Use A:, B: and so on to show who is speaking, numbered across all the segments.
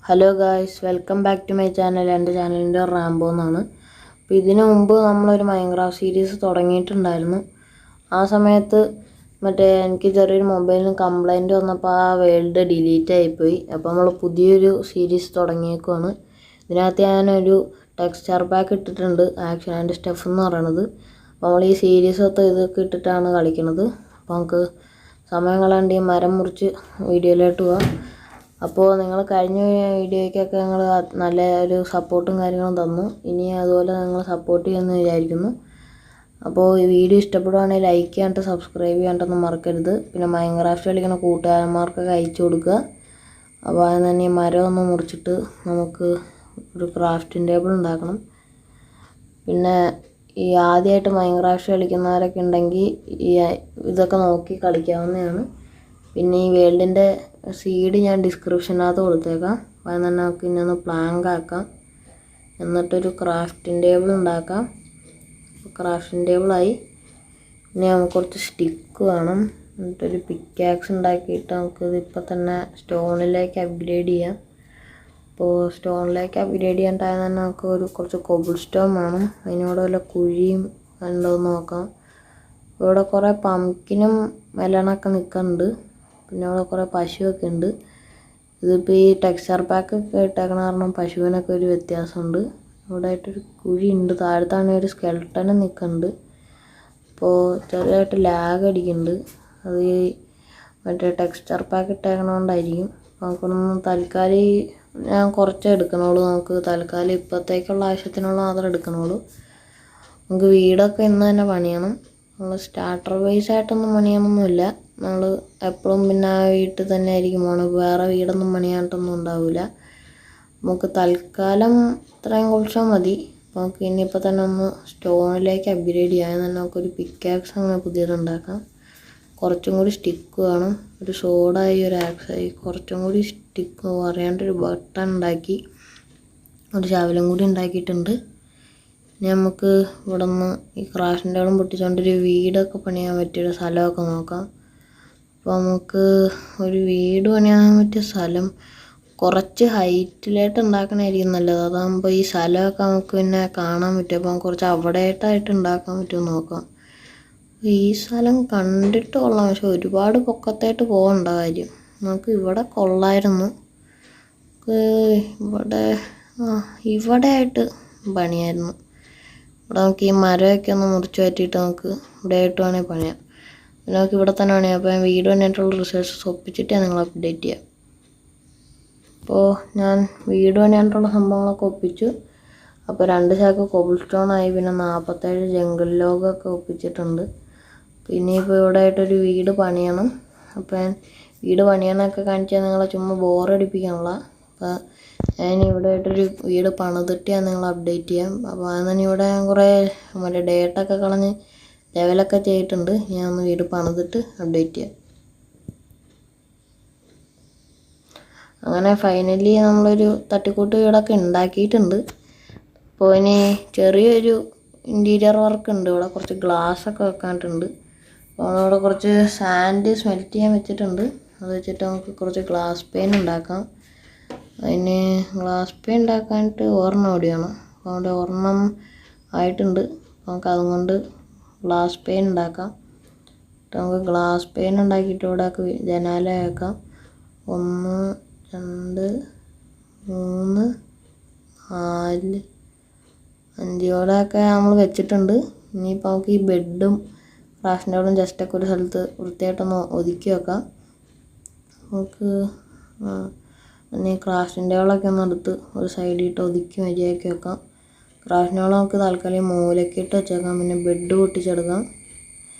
A: Hello guys, welcome back to my channel. എൻ്റെ ചാനലിൻ്റെ Rambo എന്നാണ്. അപ്പോൾ ഇതിനു മുമ്പ് നമ്മളൊരു മൈൻക്രാഫ്റ്റ് സീരീസ് തുടങ്ങിയിട്ടുണ്ടായിരുന്നു. ആ സമയത്ത് എനിക്ക് ചെറിയൊരു മൊബൈലിന് കംപ്ലൈൻറ്റ് വന്നപ്പോൾ ആ വേൾഡ് ഡിലീറ്റ് ആയിപ്പോയി. അപ്പോൾ നമ്മൾ പുതിയൊരു സീരീസ് തുടങ്ങിയേക്കുവാണ്. ഇതിനകത്ത് ഞാനൊരു ടെക്സ്ചർ പാക്ക് ഇട്ടിട്ടുണ്ട്, ആക്ഷൻ ആൻഡ് സ്റ്റഫ് എന്ന് പറയണത്. അപ്പോൾ നമ്മൾ ഈ സീരീസൊക്കെ ഇതൊക്കെ ഇട്ടിട്ടാണ് കളിക്കുന്നത്. അപ്പോൾ നമുക്ക് സമയം കളയാണ്ട് ഈ മരം മുറിച്ച് വീഡിയോയിലോട്ട് പോവാം. അപ്പോൾ നിങ്ങൾ കഴിഞ്ഞ വീഡിയോയ്ക്കൊക്കെ നിങ്ങൾ നല്ല ഒരു സപ്പോർട്ടും കാര്യങ്ങളും തന്നു. ഇനി അതുപോലെ നിങ്ങൾ സപ്പോർട്ട് ചെയ്യുമെന്ന് വിചാരിക്കുന്നു. അപ്പോൾ ഈ വീഡിയോ ഇഷ്ടപ്പെടുവാണെങ്കിൽ ലൈക്ക് ചെയ്യാണ്ട് സബ്സ്ക്രൈബ് ചെയ്യാണ്ടൊന്നും മറക്കരുത്. പിന്നെ മൈൻക്രാഫ്റ്റ് കളിക്കുന്ന കൂട്ടുകാരന്മാർക്കൊക്കെ അയച്ചു കൊടുക്കുക. അപ്പോൾ അതിന് തന്നെ ഈ മരം ഒന്ന് മുറിച്ചിട്ട് നമുക്ക് ഒരു ക്രാഫ്റ്റിംഗ് ടേബിൾ ഉണ്ടാക്കണം. പിന്നെ ഈ ആദ്യമായിട്ട് മൈൻക്രാഫ്റ്റ് കളിക്കുന്നവരൊക്കെ ഉണ്ടെങ്കിൽ ഇതൊക്കെ നോക്കി കളിക്കാവുന്നതാണ്. പിന്നെ ഈ വേൾഡിൻ്റെ സീഡ് ഞാൻ ഡിസ്ക്രിപ്ഷനകത്ത് കൊടുത്തേക്കാം. അത് തന്നെ നമുക്ക് ഇനി ഒന്ന് പ്ലാങ്ക് ആക്കാം, എന്നിട്ടൊരു ക്രാഫ്റ്റിംഗ് ടേബിൾ ഉണ്ടാക്കാം. ക്രാഫ്റ്റിംഗ് ടേബിളായി. ഇനി നമുക്ക് കുറച്ച് സ്റ്റിക്ക് വേണം. എന്നിട്ടൊരു പിക്കാക്സ് ഉണ്ടാക്കിയിട്ട് നമുക്കിത് ഇപ്പം തന്നെ സ്റ്റോണിലേക്ക് അപ്ഗ്രേഡ് ചെയ്യാം. അപ്പോൾ സ്റ്റോണിലേക്ക് അപ്ഗ്രേഡ് ചെയ്യാണ്ടായത് തന്നെ നമുക്ക് കുറച്ച് കൊബിൾ സ്റ്റോൺ വേണം. അതിനോട് വല്ല കുഴിയും ഉണ്ടോ എന്ന് നോക്കാം. ഇവിടെ കുറേ പംകിനും മെലണൊക്കെ നിൽക്കുന്നുണ്ട്. പിന്നെ ഇവിടെ കുറേ പശുവൊക്കെ ഉണ്ട്. ഇതിപ്പോൾ ഈ ടെക്സ്ചർ പാക്കൊക്കെ ഇട്ടേക്കണ കാരണം പശുവിനൊക്കെ ഒരു വ്യത്യാസമുണ്ട്. ഇവിടെ ആയിട്ടൊരു കുഴി ഉണ്ട്. താഴത്താണെങ്കിൽ ഒരു സ്കെൽട്ടനും നിൽക്കുന്നുണ്ട്. അപ്പോൾ ചെറുതായിട്ട് ലാഗ് അടിക്കുന്നുണ്ട്. അത് ഈ ടെക്സ്ചർ പാക്ക് ഇട്ടേക്കണോണ്ടായിരിക്കും. നമുക്കൊന്ന് തൽക്കാലം ഞാൻ കുറച്ചേ എടുക്കണുള്ളൂ. നമുക്ക് തൽക്കാലം ഇപ്പോഴത്തേക്കുള്ള ആവശ്യത്തിനുള്ള മാത്രമേ എടുക്കണുള്ളൂ. നമുക്ക് വീടൊക്കെ ഇന്ന് തന്നെ പണിയണം. നമ്മൾ സ്റ്റാർട്ടർ ബേസ് ആയിട്ടൊന്നും പണിയണമൊന്നുമില്ല. നമ്മൾ എപ്പോഴും പിന്നെ ആ വീട്ടിൽ തന്നെ ആയിരിക്കും പോകണം. വേറെ വീടൊന്നും പണിയായിട്ടൊന്നും ഉണ്ടാവില്ല. നമുക്ക് തൽക്കാലം ഇത്രയും കുറച്ചാൽ മതി. നമുക്ക് ഇനിയിപ്പോൾ തന്നെ ഒന്ന് സ്റ്റോണിലേക്ക് അപ്ഗ്രേഡ് ചെയ്യാൻ തന്നെ നമുക്കൊരു പിക്കാക്സ് അങ്ങനെ പുതിയതുണ്ടാക്കാം. കുറച്ചും കൂടി സ്റ്റിക്ക് വേണം. ഒരു സോഡായി ഒരു ആക്സായി കുറച്ചും കൂടി സ്റ്റിക്ക് പറയാണ്ടൊരു ബട്ടൺ ഉണ്ടാക്കി ഒരു ശകലം കൂടി ഉണ്ടാക്കിയിട്ടുണ്ട്. ഇനി നമുക്ക് ഇവിടെ നിന്ന് ഈ ക്രാഫ്റ്റിൻ്റെ അവിടെ പൊട്ടിച്ചുകൊണ്ടൊരു വീടൊക്കെ പണിയാൻ പറ്റിയൊരു സ്ഥലമൊക്കെ നോക്കാം. അപ്പോൾ നമുക്ക് ഒരു വീട് പണിയാൻ പറ്റിയ സ്ഥലം കുറച്ച് ഹൈറ്റിലായിട്ട് ഉണ്ടാക്കണമായിരിക്കും നല്ലത്. അതാകുമ്പോൾ ഈ സ്ഥലമൊക്കെ നമുക്ക് പിന്നെ കാണാൻ പറ്റും. അപ്പോൾ കുറച്ച് അവിടെയായിട്ടായിട്ട് ഉണ്ടാക്കാൻ പറ്റുമെന്ന് നോക്കാം. ഈ സ്ഥലം കണ്ടിട്ട് കൊള്ളാം, പക്ഷെ ഒരുപാട് പൊക്കത്തായിട്ട് പോകേണ്ട കാര്യം. നമുക്ക് ഇവിടെ കൊള്ളായിരുന്നു. ഇവിടെ ആയിട്ട് പണിയായിരുന്നു. ഇവിടെ നമുക്ക് ഈ മരമൊക്കെ ഒന്ന് മുറിച്ച് പറ്റിയിട്ട് നമുക്ക് ഇവിടെ ആയിട്ട് വേണമെങ്കിൽ പണിയാം. പിന്നെ നമുക്ക് ഇവിടെ തന്നെ പണിയാം. അപ്പോൾ ഞാൻ വീട് പണിയായിട്ടുള്ള റിസോഴ്സസ് ഒപ്പിച്ചിട്ട് നിങ്ങൾ അപ്ഡേറ്റ് ചെയ്യാം. അപ്പോൾ ഞാൻ വീട് പണിയായിട്ടുള്ള സംഭവങ്ങളൊക്കെ ഒപ്പിച്ചു. അപ്പോൾ 2 ചാക്ക് കോബിൾ സ്റ്റോണായി. പിന്നെ 47 ജംഗിൾ ലോഗൊക്കെ ഒപ്പിച്ചിട്ടുണ്ട്. പിന്നെ ഇപ്പോൾ ഇവിടെ ആയിട്ടൊരു വീട് പണിയണം. അപ്പോൾ ഞാൻ വീട് പണിയണമൊക്കെ കാണിച്ചാൽ നിങ്ങളെ ചുമ്മാ ബോറടിപ്പിക്കാനുള്ള. അപ്പോൾ ഞാൻ ഇവിടെ ആയിട്ടൊരു വീട് പണിതിട്ട് ഞാൻ നിങ്ങളെ അപ്ഡേറ്റ് ചെയ്യാം. അപ്പോൾ അതിന് ഇവിടെ ഞാൻ കുറേ ഡേറ്റൊക്കെ കളഞ്ഞ് ലെവലൊക്കെ ചെയ്തിട്ടുണ്ട്. ഞാൻ ഒന്ന് വീട് പണിതിട്ട് അപ്ഡേറ്റ് ചെയ്യാം. അങ്ങനെ ഫൈനലി നമ്മളൊരു തട്ടിക്കൂട്ട് വീടൊക്കെ ഉണ്ടാക്കിയിട്ടുണ്ട്. അപ്പോൾ ഇനി ചെറിയൊരു ഇൻറ്റീരിയർ വർക്ക് ഉണ്ട്. ഇവിടെ കുറച്ച് ഗ്ലാസ്സൊക്കെ വെക്കാനായിട്ടുണ്ട്. അപ്പോൾ നമ്മളിവിടെ കുറച്ച് സാൻഡ് സ്മെൽറ്റ് ചെയ്യാൻ വെച്ചിട്ടുണ്ട്. അത് വെച്ചിട്ട് നമുക്ക് കുറച്ച് ഗ്ലാസ് പെയിൻ ഉണ്ടാക്കാം. അതിന് ഗ്ലാസ് പെയിൻ ഉണ്ടാക്കാനായിട്ട് ഒരെണ്ണം ഓടിയാണ്. അപ്പോൾ അവിടെ ഒരെണ്ണം ആയിട്ടുണ്ട്. നമുക്ക് അതുകൊണ്ട് ഗ്ലാസ് പെയിൻ ഉണ്ടാക്കാം. നമുക്ക് ഗ്ലാസ് പെയിൻ ഉണ്ടാക്കിയിട്ട് ഇവിടെ ജനാല വെക്കാം. 1 2 3 4 5 ഇവിടെയൊക്കെ നമ്മൾ വെച്ചിട്ടുണ്ട്. ഇനിയിപ്പോൾ നമുക്ക് ഈ ബെഡും ക്രാഫ്റ്റിൻ്റെ അവിടെ ജസ്റ്റൊക്കെ ഒരു സ്ഥലത്ത് വൃത്തിയായിട്ടൊന്ന് ഒതുക്കി വെക്കാം. നമുക്ക് പിന്നെ ക്രാഫ്റ്റിൻ്റെ അവളൊക്കെ ഒന്ന് എടുത്ത് ഒരു സൈഡിട്ട് ഒതുക്കി മര്യാദയ്ക്ക് വെക്കാം. ക്രാഫ്റ്റിൻ്റെ അവൾ നമുക്ക് താൽക്കാലം മൂലയ്ക്ക് ഇട്ട് വെച്ചേക്കാം. പിന്നെ ബെഡ് പൊട്ടിച്ചെടുക്കാം.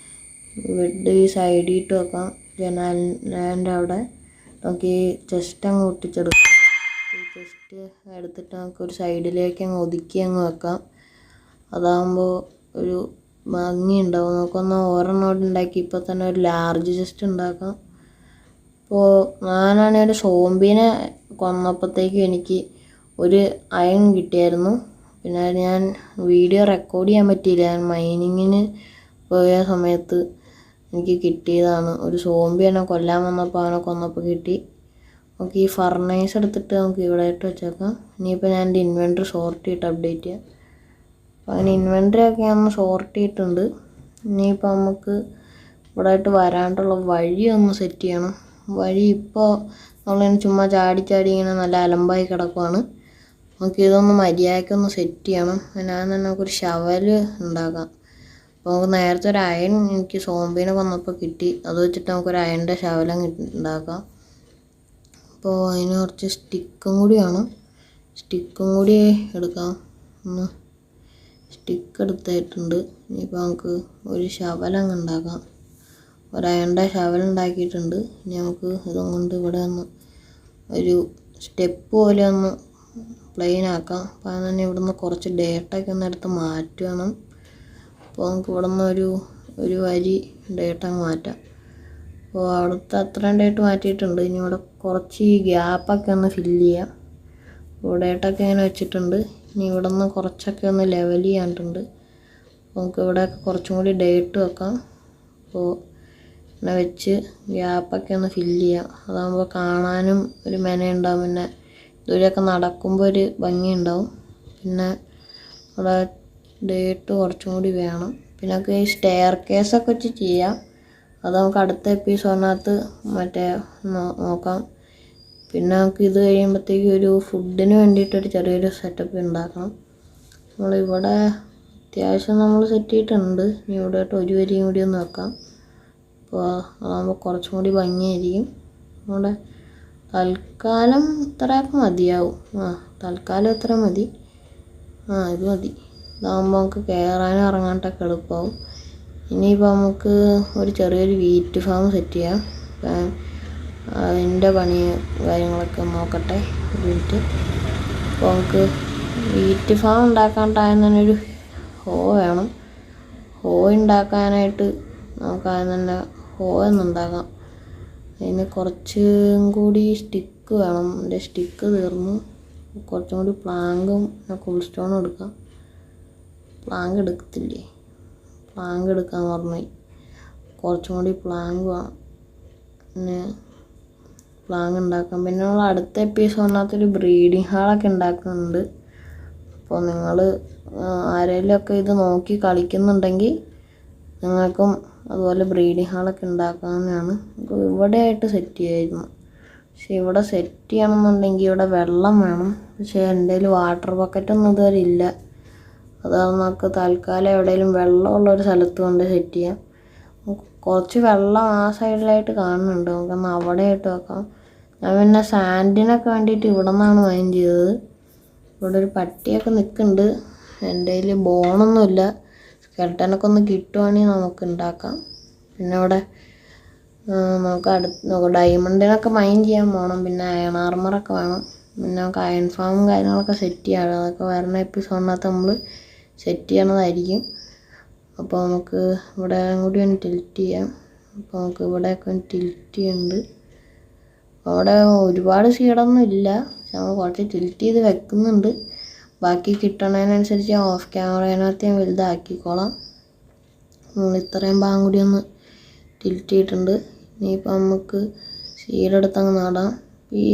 A: ബെഡ് ഈ സൈഡിട്ട് വെക്കാം. ജനാലിൻ്റെ അവിടെ നമുക്ക് ഈ ചെസ്റ്റ് അങ്ങ് പൊട്ടിച്ചെടുക്കാം. ഈ ചെസ്റ്റ് എടുത്തിട്ട് നമുക്ക് ഒരു സൈഡിലേക്ക് അങ്ങ് ഒതുക്കി അങ്ങ് വെക്കാം. അതാകുമ്പോൾ ഒരു ഭംഗി ഉണ്ടാവും. നമുക്കൊന്ന് ഓരോന്നോട് ഉണ്ടാക്കി ഇപ്പോൾ തന്നെ ഒരു ലാർജ് ചെസ്റ്റ് ഉണ്ടാക്കാം. അപ്പോൾ ഞാനാണെങ്കിൽ ഒരു സോംബീനെ കൊന്നപ്പോഴത്തേക്കും എനിക്ക് ഒരു അയൺ കിട്ടിയായിരുന്നു. പിന്നെ ഞാൻ വീഡിയോ റെക്കോർഡ് ചെയ്യാൻ പറ്റിയില്ല. ഞാൻ മൈനിങ്ങിന് പോയ സമയത്ത് എനിക്ക് കിട്ടിയതാണ്. ഒരു സോംബി എന്നെ കൊല്ലാൻ വന്നപ്പോൾ അവനെ കൊന്നപ്പോൾ കിട്ടി. നമുക്ക് ഈ ഫർണൈസ് എടുത്തിട്ട് നമുക്ക് ഇവിടെ ആയിട്ട് വെച്ചേക്കാം. ഇനിയിപ്പോൾ ഞാൻ എൻ്റെ ഇൻവെൻറ്ററി സോർട്ട് ചെയ്തിട്ട് അപ്ഡേറ്റ് ചെയ്യാം. അപ്പോൾ അങ്ങനെ ഇൻവെൻറ്ററി ഒക്കെ ഞാൻ സോർട്ട് ചെയ്തിട്ടുണ്ട്. ഇനിയിപ്പോൾ നമുക്ക് ഇവിടെ ആയിട്ട് വരാണ്ടുള്ള വഴി ഒന്ന് സെറ്റ് ചെയ്യണം. വഴി ഇപ്പോൾ നമ്മളിങ്ങനെ ചുമ്മാ ചാടി ഇങ്ങനെ നല്ല അലമ്പായി കിടക്കുവാണ്. നമുക്ക് ഇതൊന്ന് മര്യാദയ്ക്കൊന്ന് സെറ്റ് ചെയ്യണം. ഞാൻ തന്നെ നമുക്കൊരു ശവൽ ഉണ്ടാക്കാം. അപ്പോൾ നമുക്ക് നേരത്തെ ഒരു അയൺ എനിക്ക് സോംബീനെ വന്നപ്പോൾ കിട്ടി. അത് വെച്ചിട്ട് നമുക്കൊരു അയണിൻ്റെ ശവലം ഉണ്ടാക്കാം. അപ്പോൾ അതിന് കുറച്ച് സ്റ്റിക്കും കൂടി വേണം. സ്റ്റിക്കും കൂടി എടുക്കാം. ഒന്ന് സ്റ്റിക്ക് എടുത്തിട്ടുണ്ട്. ഇനിയിപ്പോൾ നമുക്ക് ഒരു ശവലം ഉണ്ടാക്കാം. ഒരു അയണിൻ്റെ ശവലം ഉണ്ടാക്കിയിട്ടുണ്ട്. ഇനി നമുക്ക് ഇതും കൊണ്ട് ഇവിടെ ഒന്ന് ഒരു സ്റ്റെപ്പ് പോലെ ഒന്ന് പ്ലെയിൻ ആക്കാം. അപ്പോൾ അത് തന്നെ ഇവിടെ നിന്ന് കുറച്ച് ഡേറ്റൊക്കെ ഒന്ന് എടുത്ത് മാറ്റണം. അപ്പോൾ നമുക്ക് ഇവിടെ നിന്ന് ഒരു വരി ഡേറ്റ മാറ്റാം. അപ്പോൾ അവിടുത്തെ അത്രയും ഡേറ്റ് മാറ്റിയിട്ടുണ്ട്. ഇനി ഇവിടെ കുറച്ച് ഈ ഗ്യാപ്പൊക്കെ ഒന്ന് ഫില്ല് ചെയ്യാം. അപ്പോൾ ഡേറ്റൊക്കെ ഇങ്ങനെ വെച്ചിട്ടുണ്ട്. ഇനി ഇവിടെ നിന്ന് കുറച്ചൊക്കെ ഒന്ന് ലെവൽ ചെയ്യാണ്ടിട്ടുണ്ട്. അപ്പോൾ നമുക്ക് ഇവിടെയൊക്കെ കുറച്ചും കൂടി ഡേറ്റ് വെക്കാം. അപ്പോൾ ഇങ്ങനെ വെച്ച് ഗ്യാപ്പൊക്കെ ഒന്ന് ഫില്ല് ചെയ്യാം. അതാകുമ്പോൾ കാണാനും ഒരു മെനയുണ്ടാവും. പിന്നെ ഇതുവരെയൊക്കെ നടക്കുമ്പോൾ ഒരു ഭംഗിയുണ്ടാവും. പിന്നെ ഇവിടെ ഡേറ്റ് കുറച്ചും കൂടി വേണം. പിന്നെ നമുക്ക് ഈ സ്റ്റെയർ കേസൊക്കെ വെച്ച് ചെയ്യാം. അത് നമുക്ക് അടുത്ത എപ്പിസോഡിനകത്ത് നോക്കാം. പിന്നെ നമുക്ക് ഇത് കഴിയുമ്പോഴത്തേക്കും ഒരു ഫുഡിന് വേണ്ടിയിട്ടൊരു ചെറിയൊരു സെറ്റപ്പ് ഉണ്ടാക്കണം. നമ്മളിവിടെ അത്യാവശ്യം നമ്മൾ സെറ്റ് ചെയ്തിട്ടുണ്ട്. ഇനി ഇവിടെ ആയിട്ട് ഒരു വരിയും കൂടി ഒന്ന് വെക്കാം. അപ്പോൾ അതാകുമ്പോൾ കുറച്ചും കൂടി ഭംഗിയായിരിക്കും. നമ്മുടെ തൽക്കാലം ഇത്രയൊക്കെ മതിയാവും. തൽക്കാലം ഇത്ര മതി. ഇത് മതി. ഇതാകുമ്പോൾ നമുക്ക് കയറാനും ഇറങ്ങാനൊക്കെ എളുപ്പമാവും. ഇനിയിപ്പോൾ നമുക്ക് ഒരു ചെറിയൊരു വീറ്റ് ഫാം സെറ്റ് ചെയ്യാം. അതിൻ്റെ പണി കാര്യങ്ങളൊക്കെ നോക്കട്ടെ ഒരു മിനിറ്റ്. അപ്പോൾ നമുക്ക് വീറ്റ് ഫാം ഉണ്ടാക്കാനായിട്ട് തന്നെ ഒരു ഹോ വേണം. ഹോ ഉണ്ടാക്കാനായിട്ട് നമുക്ക് ആദ്യം തന്നെ ഹോ എന്നുണ്ടാക്കാം. അതിന് കുറച്ചും കൂടി സ്റ്റിക്ക് വേണം. എൻ്റെ സ്റ്റിക്ക് തീർന്നു. കുറച്ചും കൂടി പ്ലാങ്കും കോൾ സ്റ്റോണും എടുക്കാം. പ്ലാങ്ക് എടുക്കത്തില്ലേ? പ്ലാങ്ക് എടുക്കാൻ പറഞ്ഞു. കുറച്ചും കൂടി പ്ലാങ്ക് വേണം. പിന്നെ പ്ലാങ്ക് ഉണ്ടാക്കാം. പിന്നെ നമ്മൾ അടുത്ത എപ്പിസോഡിനകത്തൊരു ബ്രീഡിങ് ഹാളൊക്കെ ഉണ്ടാക്കുന്നുണ്ട്. അപ്പോൾ നിങ്ങൾ ആരെങ്കിലുമൊക്കെ ഇത് നോക്കി കളിക്കുന്നുണ്ടെങ്കിൽ നിങ്ങൾക്കും അതുപോലെ ബ്രീഡിങ് ഹാളൊക്കെ ഉണ്ടാക്കാവുന്നതാണ്. ഇവിടെ ആയിട്ട് സെറ്റ് ചെയ്യായിരുന്നു. പക്ഷെ ഇവിടെ സെറ്റ് ചെയ്യണമെന്നുണ്ടെങ്കിൽ ഇവിടെ വെള്ളം വേണം. പക്ഷേ എൻ്റെ കയ്യിൽ വാട്ടർ ബക്കറ്റൊന്നും ഇതുവരെ ഇല്ല. അതാണ് നമുക്ക് തൽക്കാലം എവിടെയെങ്കിലും വെള്ളമുള്ളൊരു സ്ഥലത്ത് കൊണ്ട് സെറ്റ് ചെയ്യാം. കുറച്ച് വെള്ളം ആ സൈഡിലായിട്ട് കാണുന്നുണ്ട്. നമുക്കൊന്ന് അവിടെ ആയിട്ട് വെക്കാം. ഞാൻ പിന്നെ സാൻഡിനൊക്കെ വേണ്ടിയിട്ട് ഇവിടെ നിന്നാണ് മൈൻ ചെയ്തത്. ഇവിടെ ഒരു പട്ടിയൊക്കെ നിൽക്കുന്നുണ്ട്. എൻ്റെ കയ്യിൽ ബോണൊന്നുമില്ല. സ്കെൽട്ടനൊക്കെ ഒന്ന് കിട്ടുവാണെങ്കിൽ നമുക്ക് ഉണ്ടാക്കാം. പിന്നെ ഇവിടെ നമുക്ക് ഡയമണ്ടിനൊക്കെ മൈൻ ചെയ്യാൻ പോകണം. പിന്നെ അയൺ ആർമറൊക്കെ വേണം. പിന്നെ നമുക്ക് അയൺ ഫാമും കാര്യങ്ങളൊക്കെ സെറ്റ് ചെയ്യാം. അതൊക്കെ വരുന്ന എപ്പിസോഡിനകത്ത് നമ്മൾ സെറ്റ് ചെയ്യണതായിരിക്കും. അപ്പോൾ നമുക്ക് ഇവിടെ കൂടി ഒന്ന് ടിൽറ്റ് ചെയ്യാം. അപ്പോൾ നമുക്ക് ഇവിടെയൊക്കെ ഒന്ന് ടിൽറ്റ് ചെയ്യുന്നുണ്ട്. അവിടെ ഒരുപാട് സീഡൊന്നും ഇല്ല. പക്ഷെ നമ്മൾ കുറച്ച് ടിൽറ്റ് ചെയ്ത് വെക്കുന്നുണ്ട്. ബാക്കി കിട്ടണതിനനുസരിച്ച് ഓഫ് ക്യാമറേനകത്ത് ഞാൻ വലുതാക്കിക്കോളാം. നമ്മൾ ഇത്രയും ഭാഗം കൂടി ഒന്ന് ടിൽറ്റ് ചെയ്തിട്ടുണ്ട്. ഇനിയിപ്പോൾ നമുക്ക് സീഡെടുത്തങ്ങ് നടാം. ഈ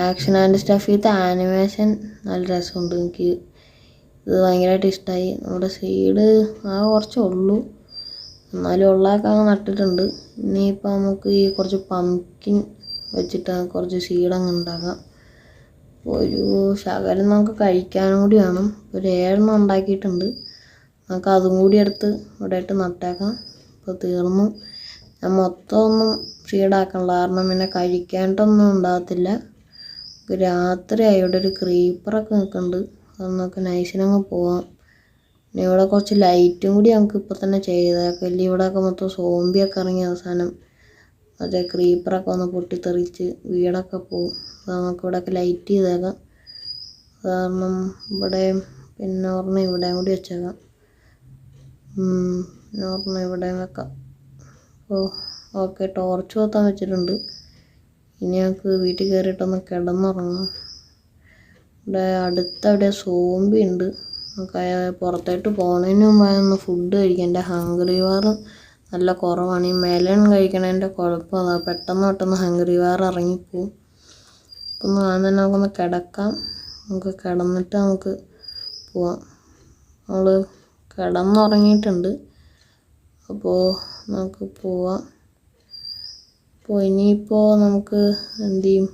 A: action and stuff with animation നല്ല രസമുണ്ട്. എനിക്ക് ഇത് ഭയങ്കരമായിട്ട് ഇഷ്ടമായി. നമ്മുടെ സീഡ് കുറച്ചേ ഉള്ളൂ. എന്നാലും ഉള്ളതൊക്കെ അങ്ങ് നട്ടിട്ടുണ്ട്. ഇനിയിപ്പോൾ നമുക്ക് ഈ കുറച്ച് പംകിൻ വെച്ചിട്ട് കുറച്ച് സീഡങ്ങ് ഉണ്ടാക്കാം. ഒരു ശകലം നമുക്ക് കഴിക്കാനും കൂടി വേണം. ഒരു 7 ഉണ്ടാക്കിയിട്ടുണ്ട്. നമുക്ക് അതും കൂടി എടുത്ത് ഇവിടെ ആയിട്ട് നട്ടേക്കാം. ഇപ്പോൾ തീർന്നു. ഞാൻ മൊത്തം ഒന്നും സീഡാക്കണില്ല. കാരണം പിന്നെ കഴിക്കാനായിട്ടൊന്നും ഉണ്ടാകത്തില്ല. രാത്രിയായി. ഇവിടെ ഒരു ക്രീപ്പറൊക്കെ നിൽക്കുന്നുണ്ട്. അതൊന്നൊക്കെ നൈസിനങ്ങ് പോവാം. പിന്നെ ഇവിടെ കുറച്ച് ലൈറ്റും കൂടി നമുക്ക് ഇപ്പോൾ തന്നെ ചെയ്തേക്കാം. ഇല്ല ഇവിടെയൊക്കെ മൊത്തം സോംബിയൊക്കെ ഇറങ്ങി അവസാനം മറ്റേ ക്രീപ്പറൊക്കെ ഒന്ന് പൊട്ടിത്തെറിച്ച് വീടൊക്കെ പോവും. അപ്പോൾ നമുക്ക് ഇവിടെയൊക്കെ ലൈറ്റ് ചെയ്തേക്കാം. കാരണം ഇവിടെ പിന്നെ ഒരെണ്ണം ഇവിടെയും കൂടി വെച്ചേക്കാം. പിന്നെ ഒരെണ്ണം ഇവിടെയും വെക്കാം. അപ്പോൾ ഓക്കെ, ടോർച്ച് കൊത്താൻ വെച്ചിട്ടുണ്ട്. ഇനി ഞങ്ങൾക്ക് വീട്ടിൽ കയറിയിട്ടൊന്ന് കിടന്നുറങ്ങാം. ഇവിടെ അടുത്തവിടെ സോംബി ഉണ്ട്. നമുക്ക് പുറത്തോട്ട് പോകുന്നതിന് മുമ്പായൊന്ന് ഫുഡ് കഴിക്കാം. എൻ്റെ ഹംഗ്രി വാർ നല്ല കുറവാണ്. ഈ മെലൺ കഴിക്കണതിൻ്റെ കുഴപ്പം അതാ, പെട്ടെന്ന് ഹംഗ്രി വാർ ഇറങ്ങിപ്പോവും. അപ്പം തന്നെ നമുക്കൊന്ന് കിടക്കാം. നമുക്ക് കിടന്നിട്ട് നമുക്ക് പോവാം. നമ്മൾ കിടന്നുറങ്ങിയിട്ടുണ്ട്. അപ്പോൾ നമുക്ക് പോവാം. അപ്പോൾ ഇനിയിപ്പോൾ നമുക്ക് എന്ത് ചെയ്യും?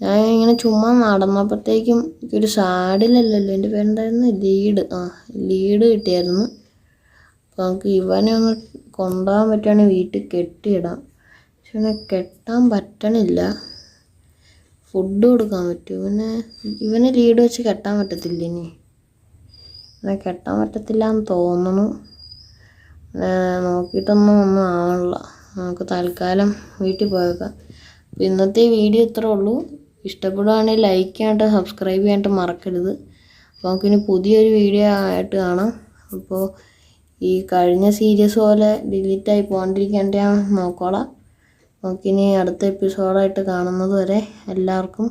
A: ഞാൻ ഇങ്ങനെ ചുമ്മാ നടന്നപ്പോഴത്തേക്കും ഒരു സാഡിലല്ലല്ലോ, എൻ്റെ പേരുണ്ടായിരുന്നു ലീഡ് കിട്ടിയായിരുന്നു. അപ്പോൾ നമുക്ക് ഇവനെ ഒന്ന് കൊണ്ടുപോകാൻ പറ്റുകയാണെങ്കിൽ വീട്ടിൽ കെട്ടിയിടാം. പക്ഷെ ഇവനെ കെട്ടാൻ പറ്റണില്ല. ഫുഡ് കൊടുക്കാൻ പറ്റും. ഇവനെ ലീഡ് വെച്ച് കെട്ടാൻ പറ്റത്തില്ല. ഇവനെ കെട്ടാൻ പറ്റത്തില്ല എന്ന് തോന്നുന്നു. നോക്കിയിട്ടൊന്നും ആവണില്ല. നമുക്ക് തൽക്കാലം വീട്ടിൽ പോയേക്കാം. അപ്പോൾ ഇന്നത്തെ വീഡിയോ ഇത്രേ ഉള്ളൂ. ഇഷ്ടപ്പെടുകയാണെങ്കിൽ ലൈക്ക് ചെയ്യാനായിട്ട് സബ്സ്ക്രൈബ് ചെയ്യാനായിട്ട് മറക്കരുത്. അപ്പോൾ നമുക്കിനി പുതിയൊരു വീഡിയോ ആയിട്ട് കാണാം. അപ്പോൾ ഈ കഴിഞ്ഞ സീരീസ് പോലെ ഡിലീറ്റായി പോകാണ്ടിരിക്കാണ്ട് ഞാൻ നോക്കോളാം. നമുക്കിനി അടുത്ത എപ്പിസോഡായിട്ട് കാണുന്നത് വരെ എല്ലാവർക്കും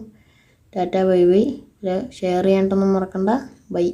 A: ടാറ്റ ബൈ ബൈ. ഷെയർ ചെയ്യാനായിട്ടൊന്നും മറക്കണ്ട. ബൈ.